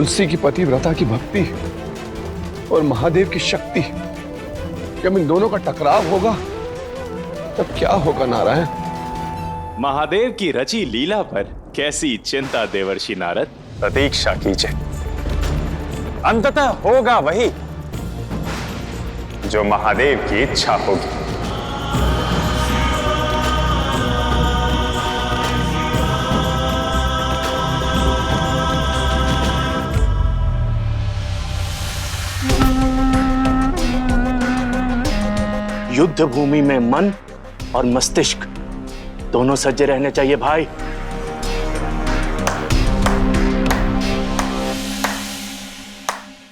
तुलसी की पतिव्रता की भक्ति और महादेव की शक्ति, जब इन दोनों का टकराव होगा तब क्या होगा नारायण? महादेव की रची लीला पर कैसी चिंता देवर्षि नारद। प्रतीक्षा कीजिए, अंततः होगा वही जो महादेव की इच्छा होगी। युद्ध भूमि में मन और मस्तिष्क दोनों सज्जे रहने चाहिए भाई।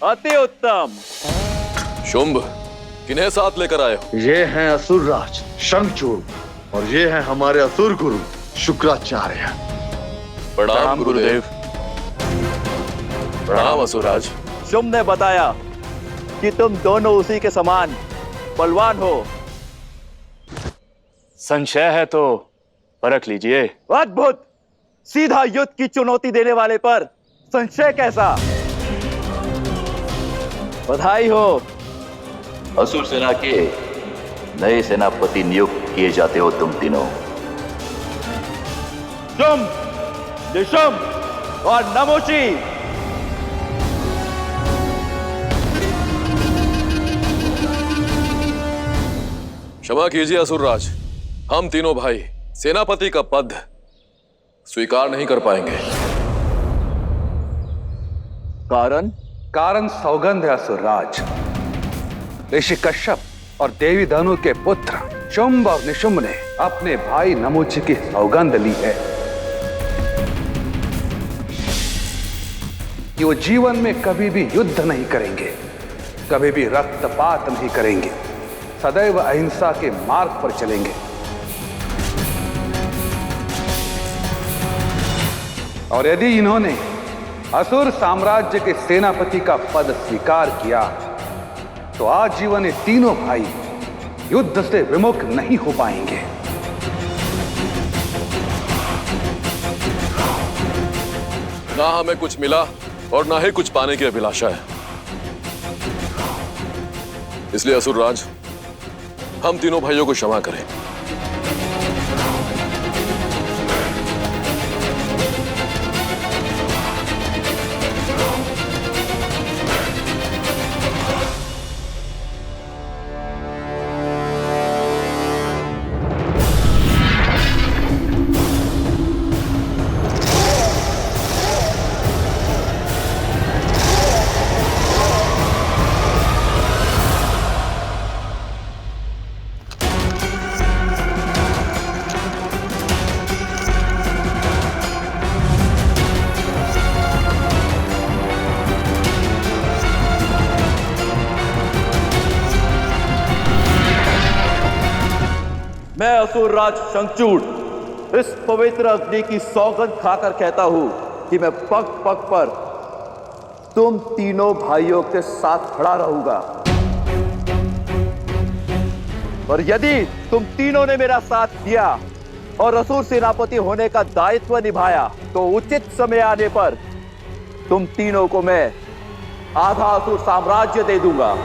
अति उत्तम। शुंभ, किन्हें साथ लेकर आए हो? ये हैं असुरराज शंखचूड़ और ये हैं हमारे असुर गुरु शुक्राचार्य। प्रणाम गुरुदेव। प्रणाम असुरराज। शुंभ ने बताया कि तुम दोनों उसी के समान बलवान हो। संशय है तो परख लीजिए। अद्भुत। सीधा युद्ध की चुनौती देने वाले पर संशय कैसा? बधाई हो। असुर सेना के नए सेनापति नियुक्त किए जाते हो तुम तीनों। शुंभ, निशुंभ और नमोची। क्षमा कीजिए असुरराज, हम तीनों भाई सेनापति का पद स्वीकार नहीं कर पाएंगे। कारण? कारण सौगंध है असुरराज। ऋषि कश्यप और देवी धनु के पुत्र शुंभ और निशुंभ ने अपने भाई नमोची की सौगंध ली है कि वो जीवन में कभी भी युद्ध नहीं करेंगे, कभी भी रक्तपात नहीं करेंगे, सदैव अहिंसा के मार्ग पर चलेंगे। और यदि इन्होंने असुर साम्राज्य के सेनापति का पद स्वीकार किया तो आजीवन ये तीनों भाई युद्ध से विमुख नहीं हो पाएंगे। ना हमें कुछ मिला और ना ही कुछ पाने की अभिलाषा है, इसलिए असुरराज हम तीनों भाइयों को क्षमा करें। मैं असुरराज शंखचूड़ इस पवित्र अग्नि की सौगंध खाकर कहता हूं कि मैं पग पग पर तुम तीनों भाइयों के साथ खड़ा रहूंगा। और यदि तुम तीनों ने मेरा साथ दिया और असुर सेनापति होने का दायित्व निभाया तो उचित समय आने पर तुम तीनों को मैं आधा असुर साम्राज्य दे दूंगा।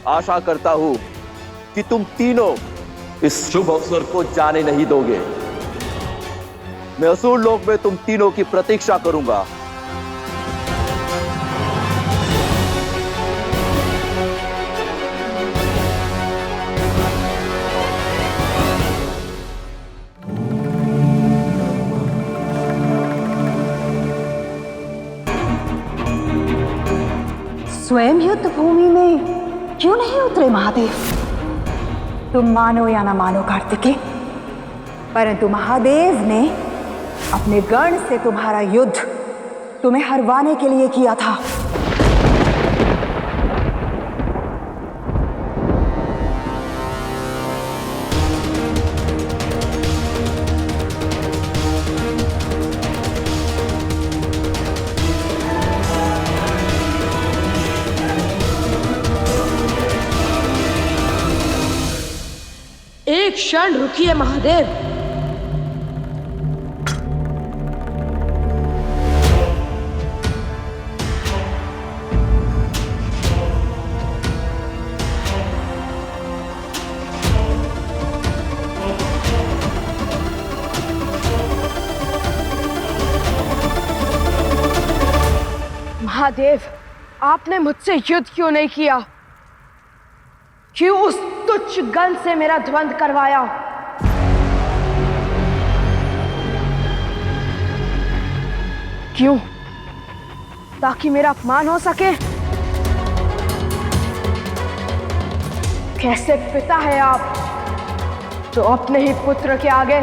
आशा करता हूं कि तुम तीनों इस शुभ अवसर को जाने नहीं दोगे। मैं असुर लोक में तुम तीनों की प्रतीक्षा करूंगा। स्वयं युद्ध भूमि में क्यों नहीं उतरे महादेव? तुम मानो या ना मानो कार्तिकेय, परंतु महादेव ने अपने गण से तुम्हारा युद्ध तुम्हें हरवाने के लिए किया था। एक क्षण रुकिए महादेव। महादेव, आपने मुझसे युद्ध क्यों नहीं किया? क्यों उस तुच्छ गन से मेरा द्वंद्व करवाया? क्यों? ताकि मेरा अपमान हो सके? कैसे पिता है आप जो अपने ही पुत्र के आगे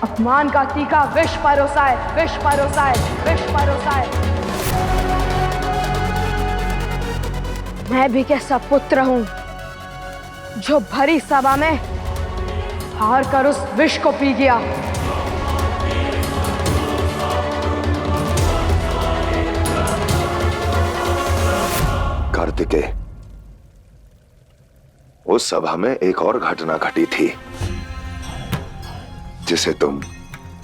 अपमान का तीखा विष परोसाए, विष परोसाए, विष परोसाए। मैं भी कैसा पुत्र हूं जो भरी सभा में हार कर उस विष को पी गया। कार्तिकेय, उस सभा में एक और घटना घटी थी जिसे तुम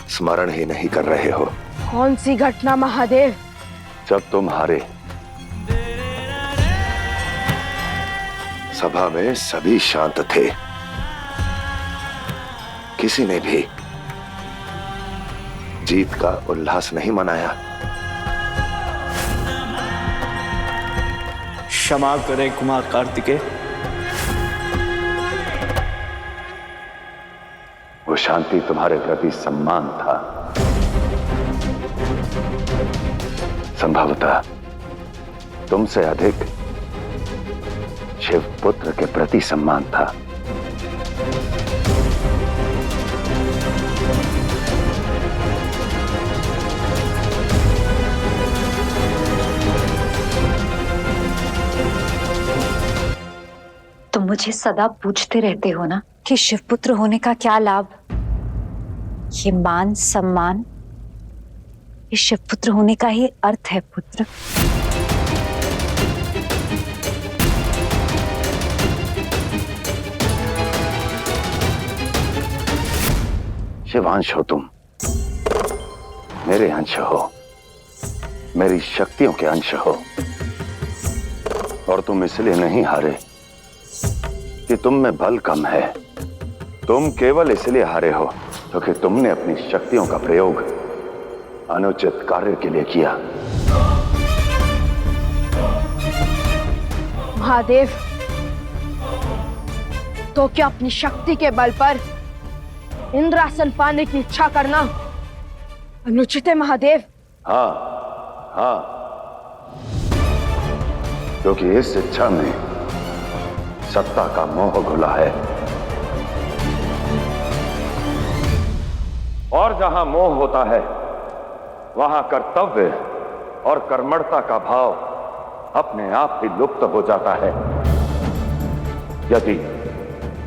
स्मरण ही नहीं कर रहे हो। कौन सी घटना महादेव? जब तुम हारे, सभा में सभी शांत थे, किसी ने भी जीत का उल्लास नहीं मनाया। क्षमा करें कुमार कार्तिकेय। वो शांति तुम्हारे प्रति सम्मान था, संभवतः तुमसे अधिक शिव पुत्र के प्रति सम्मान था। तुम मुझे सदा पूछते रहते हो ना कि शिवपुत्र होने का क्या लाभ? ये मान सम्मान, ये शिवपुत्र होने का ही अर्थ है पुत्र। शिवांश हो तुम, मेरे अंश हो, मेरी शक्तियों के अंश हो, और तुम इसलिए नहीं हारे कि तुम में बल कम है। तुम केवल इसलिए हारे हो क्योंकि तुमने अपनी शक्तियों का प्रयोग अनुचित कार्य के लिए किया। महादेव, तो क्या अपनी शक्ति के बल पर इंद्रासन पाने की इच्छा करना अनुचित है महादेव? हाँ, हाँ, क्योंकि इस इच्छा में सत्ता का मोह घुला है, और जहां मोह होता है वहां कर्तव्य और कर्मठता का भाव अपने आप ही लुप्त हो जाता है। यदि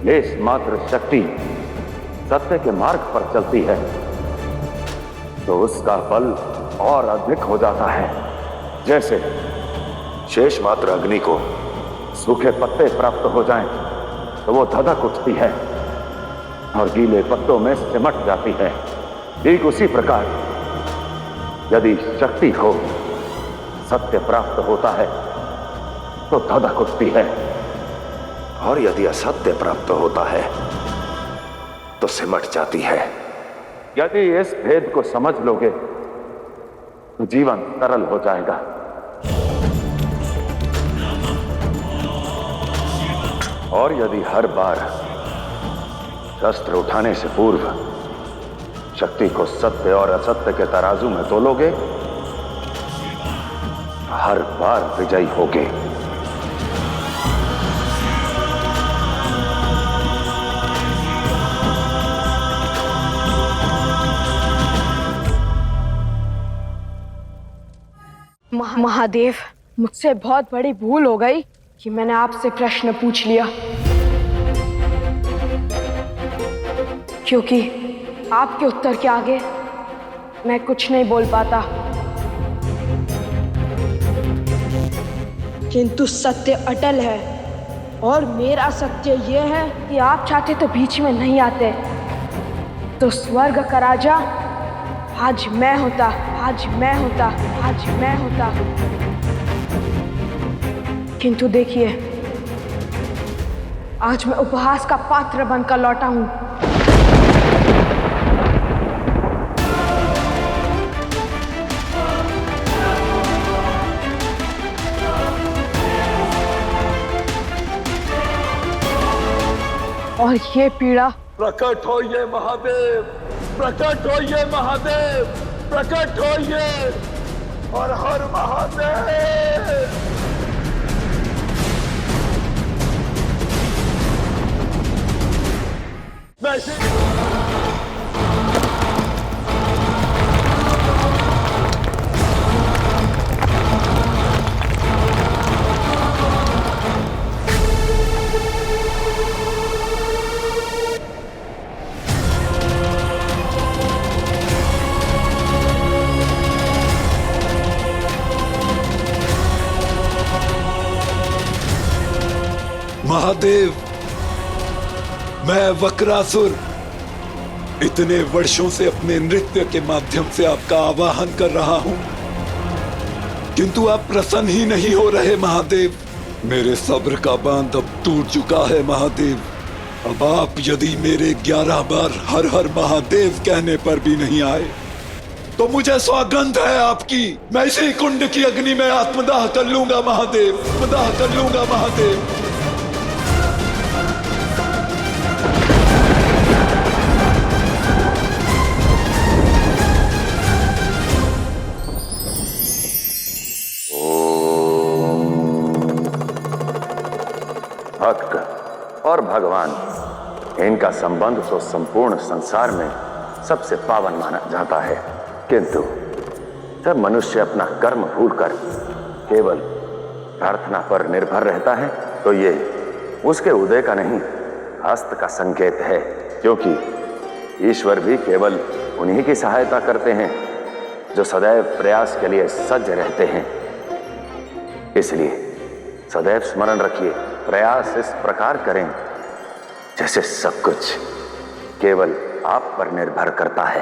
लेस मात्र शक्ति सत्य के मार्ग पर चलती है तो उसका बल और अधिक हो जाता है। जैसे शेष मात्र अग्नि को सूखे पत्ते प्राप्त हो जाएं तो वो धधक उठती है और गीले पत्तों में सिमट जाती है। ठीक उसी प्रकार यदि शक्ति को सत्य प्राप्त होता है तो धधक उठती है, और यदि असत्य प्राप्त होता है तो सिमट जाती है। यदि इस भेद को समझ लोगे तो जीवन सरल हो जाएगा। और यदि हर बार शस्त्र उठाने से पूर्व शक्ति को सत्य और असत्य के तराजू में तोलोगे, हर बार विजयी होगे। महादेव, मुझसे बहुत बड़ी भूल हो गई कि मैंने आपसे प्रश्न पूछ लिया, क्योंकि आपके उत्तर के आगे मैं कुछ नहीं बोल पाता। किंतु सत्य अटल है और मेरा सत्य ये है कि आप चाहते तो बीच में नहीं आते, तो स्वर्ग का राजा आज मैं होता, आज मैं होता, आज मैं होता। किंतु देखिए, आज मैं उपहास का पात्र बनकर लौटा हूं। और ये पीड़ा प्रकट होइए महादेव, प्रकट होइए महादेव, प्रकट होइए और हर महादेव। महादेव, मैं वक्रासुर इतने वर्षों से अपने नृत्य के माध्यम से आपका आवाहन कर रहा हूं, किंतु आप प्रसन्न ही नहीं हो रहे महादेव। मेरे सब्र का बांध अब टूट चुका है महादेव। अब आप यदि मेरे 11 बार हर हर महादेव कहने पर भी नहीं आए तो मुझे सौगंध है आपकी, मैं इसी कुंड की अग्नि में आत्मदाह कर लूंगा महादेव, आत्मदाह कर लूंगा महादेव। भक्त और भगवान, इनका संबंध तो संपूर्ण संसार में सबसे पावन माना जाता है, किंतु जब मनुष्य अपना कर्म भूलकर केवल प्रार्थना पर निर्भर रहता है तो ये उसके उदय का नहीं, अस्त का संकेत है, क्योंकि ईश्वर भी केवल उन्हीं की सहायता करते हैं जो सदैव प्रयास के लिए सज्ज रहते हैं। इसलिए सदैव स्मरण रखिए, प्रयास इस प्रकार करें जैसे सब कुछ केवल आप पर निर्भर करता है।